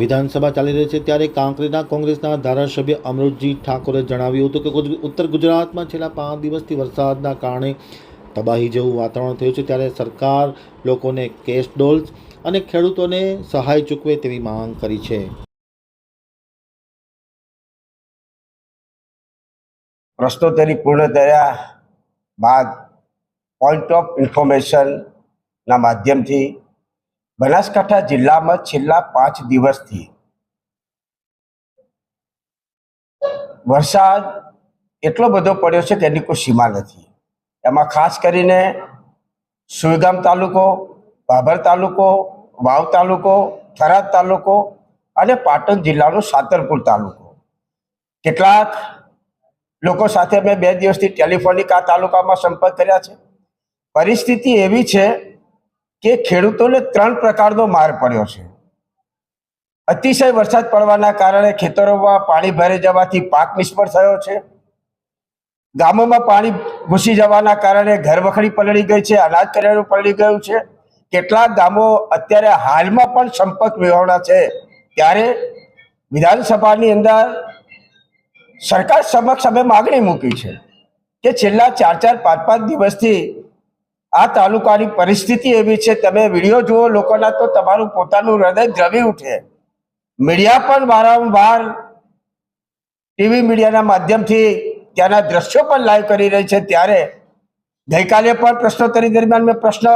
વિધાનસભા ચાલી રહી છે ત્યારે કાંકરેજના કોંગ્રેસના ધારાસભ્ય અમૃતજી ઠાકોરે જણાવ્યું હતું કે ઉત્તર ગુજરાતમાં છેલ્લા 5 દિવસથી વરસાદના કારણે તબાહી જેવું વાતાવરણ થયું છે, ત્યારે સરકાર લોકોને કેશ ડોલ્સ અને ખેડૂતોને સહાય ચૂકવે તેવી માંગ કરી છે. પ્રશ્નોત્તરી પૂર્ણ થયા બાદ પોઈન્ટ ઓફ ઇન્ફોર્મેશનના માધ્યમથી બનાસકાંઠા જિલ્લામાં છેલ્લા 5 દિવસથી વરસાદ એટલો બધો પડ્યો છે કે એની કોઈ સીમા નથી. એમાં ખાસ કરીને સુઈગામ તાલુકો, ભાભર તાલુકો, વાવ તાલુકો, થરાદ તાલુકો અને પાટણ જિલ્લાનો સાતરપુર તાલુકો. કેટલાક લોકો સાથે મેં 2 દિવસથી ટેલિફોનિક આ તાલુકામાં સંપર્ક કર્યા છે. પરિસ્થિતિ એવી છે કે ખેડૂતોને 3 પ્રકારનો માર પડ્યો છે. અતિશય વરસાદ પડવાના કારણે ખેતરોમાં પાણી ભરાઈ જવાથી પાક નિષ્ફળ થયો છે. ગામોમાં પાણી ઘૂસી જવાના કારણે ઘરવખરી પલળી ગઈ છે, અનાજ કરિયાણું પલળી ગયું છે. કેટલાક ગામો અત્યારે હાલમાં પણ સંપર્ક વિહોણા છે. ત્યારે વિધાનસભાની અંદર સરકાર સમક્ષ અમે માગણી મૂકી છે કે છેલ્લા 4-4, 5-5 દિવસથી આ તાલુકાની પરિસ્થિતિ એવી છે, તમે વિડીયો જુઓ લોકોના તો તમારું પોતાનું હૃદય દ્રવી ઉઠે. મીડિયા પણ વારંવાર ટીવી મીડિયાના માધ્યમથી ત્યાંના દ્રશ્યો પણ લાઈવ કરી રહી છે. ત્યારે ગઈકાલે પણ પ્રશ્નોત્તરી દરમિયાન મેં પ્રશ્ન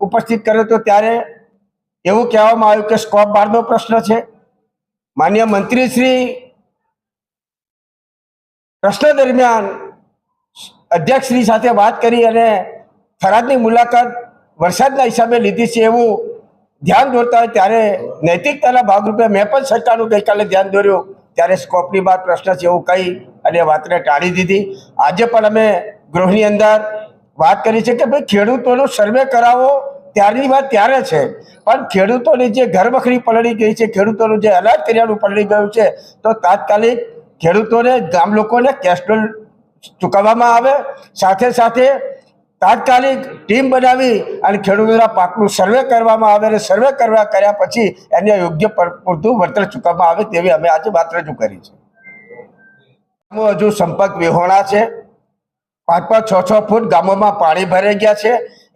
ઉપસ્થિત કર્યો હતો, ત્યારે એવું કહેવામાં આવ્યું કે સ્કોપ બારનો પ્રશ્ન છે. માનનીય મંત્રીશ્રી પ્રશ્ન દરમિયાન અધ્યક્ષશ્રી સાથે વાત કરી અને થરાદની મુલાકાત વરસાદના હિસાબે લીધી છે એવું ધ્યાન દોરતા હોય ત્યારે નૈતિકતાના ભાગરૂપે મેં પણ સરકારનું ગઈકાલે ધ્યાન દોર્યું. ત્યારે સ્કોપની વાત પ્રશ્ન છે એવું કહી અને વાતને ટાળી દીધી. આજે પણ અમે ગૃહની અંદર વાત કરી છે કે ભાઈ ખેડૂતોનો સર્વે કરાવો, ત્યારની વાત ત્યારે છે, પણ ખેડૂતોની જે ઘરવખરી પલળી ગઈ છે, ખેડૂતોનું જે અનાજ કરિયાણું પલળી ગયું છે, તો તાત્કાલિક ખેડૂતોને, ગામ લોકોને કેશ ડોલ ચૂકવવામાં આવે. સાથે સાથે તાત્કાલિક ટીમ બનાવી અને ખેડૂતોના પાકનું સર્વે કરવામાં આવે અને સર્વે કર્યા પછી એને યોગ્ય પૂરતું વળતર ચૂકવવામાં આવે તેવી અમે આજે વાત રજૂ કરી છે. હજુ સંપર્ક વિહોણા છે. 5-5, 6-6 ફૂટ ગામોમાં પાણી ભરાઈ ગયા છે.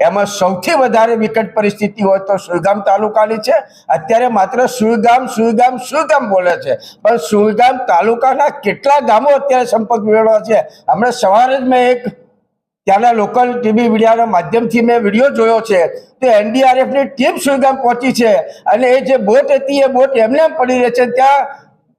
એમાં સૌથી વધારે વિકટ પરિસ્થિતિ હોય તો સુઈગામ તાલુકાની છે. અત્યારે માત્ર સુઈગામ બોલે છે, પણ સુઈગામ તાલુકાના કેટલા ગામો અત્યારે સંપર્ક વિહોણા છે. હમણાં સવારે જ મેં એક ત્યાંના લોકલ ટીવી મીડિયાના માધ્યમથી મેં વિડીયો જોયો છે. તો એનડીઆરએફની ટીમ સુઈગામ પહોંચી છે અને એ જે બોટ હતી એ બોટ એમને એમ પડી રહે છે. ત્યાં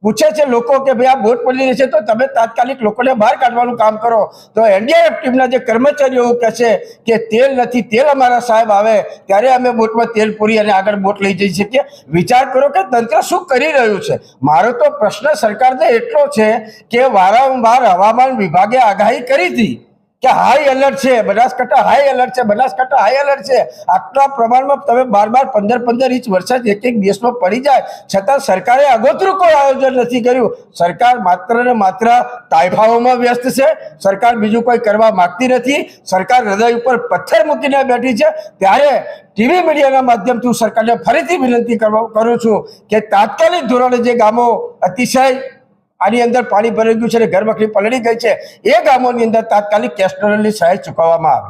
પૂછે છે લોકો કે ભાઈ આ બોટ પડી રહી છે તો તમે તાત્કાલિક લોકોને બહાર કાઢવાનું કામ કરો. તો એનડીઆરએફ ટીમના જે કર્મચારીઓ એવું કહે છે કે તેલ નથી, તેલ અમારા સાહેબ આવે ત્યારે અમે બોટમાં તેલ પૂરી અને આગળ બોટ લઈ જઈ શકીએ. વિચાર કરો કે તંત્ર શું કરી રહ્યું છે. મારો તો પ્રશ્ન સરકારને એટલો છે કે વારંવાર હવામાન વિભાગે આગાહી કરી હતી કે હાઈ એલર્ટ છે, બનાસકાંઠા હાઈ એલર્ટ છે, બનાસકાંઠા હાઈ એલર્ટ છે. આટલા પ્રમાણમાં તમે 12-15 ઇંચ વરસાદ એક દિવસમાં પડી જાય, છતાં સરકારે આગોતરું કોઈ આયોજન નથી કર્યું. સરકાર માત્ર ને માત્ર તાઇફાઓમાં વ્યસ્ત છે. સરકાર બીજું કોઈ કરવા માંગતી નથી. સરકાર હૃદય ઉપર પથ્થર મૂકીને બેઠી છે. ત્યારે ટીવી મીડિયાના માધ્યમથી સરકારને ફરીથી વિનંતી કરું છું કે તાત્કાલિક ધોરણે જે ગામો અતિશય આની અંદર પાણી ભરાઈ ગયું છે અને ઘરવખરી પલળી ગઈ છે, એ ગામોની અંદર તાત્કાલિક કેશ ડોલની સહાય ચૂકવવામાં આવે.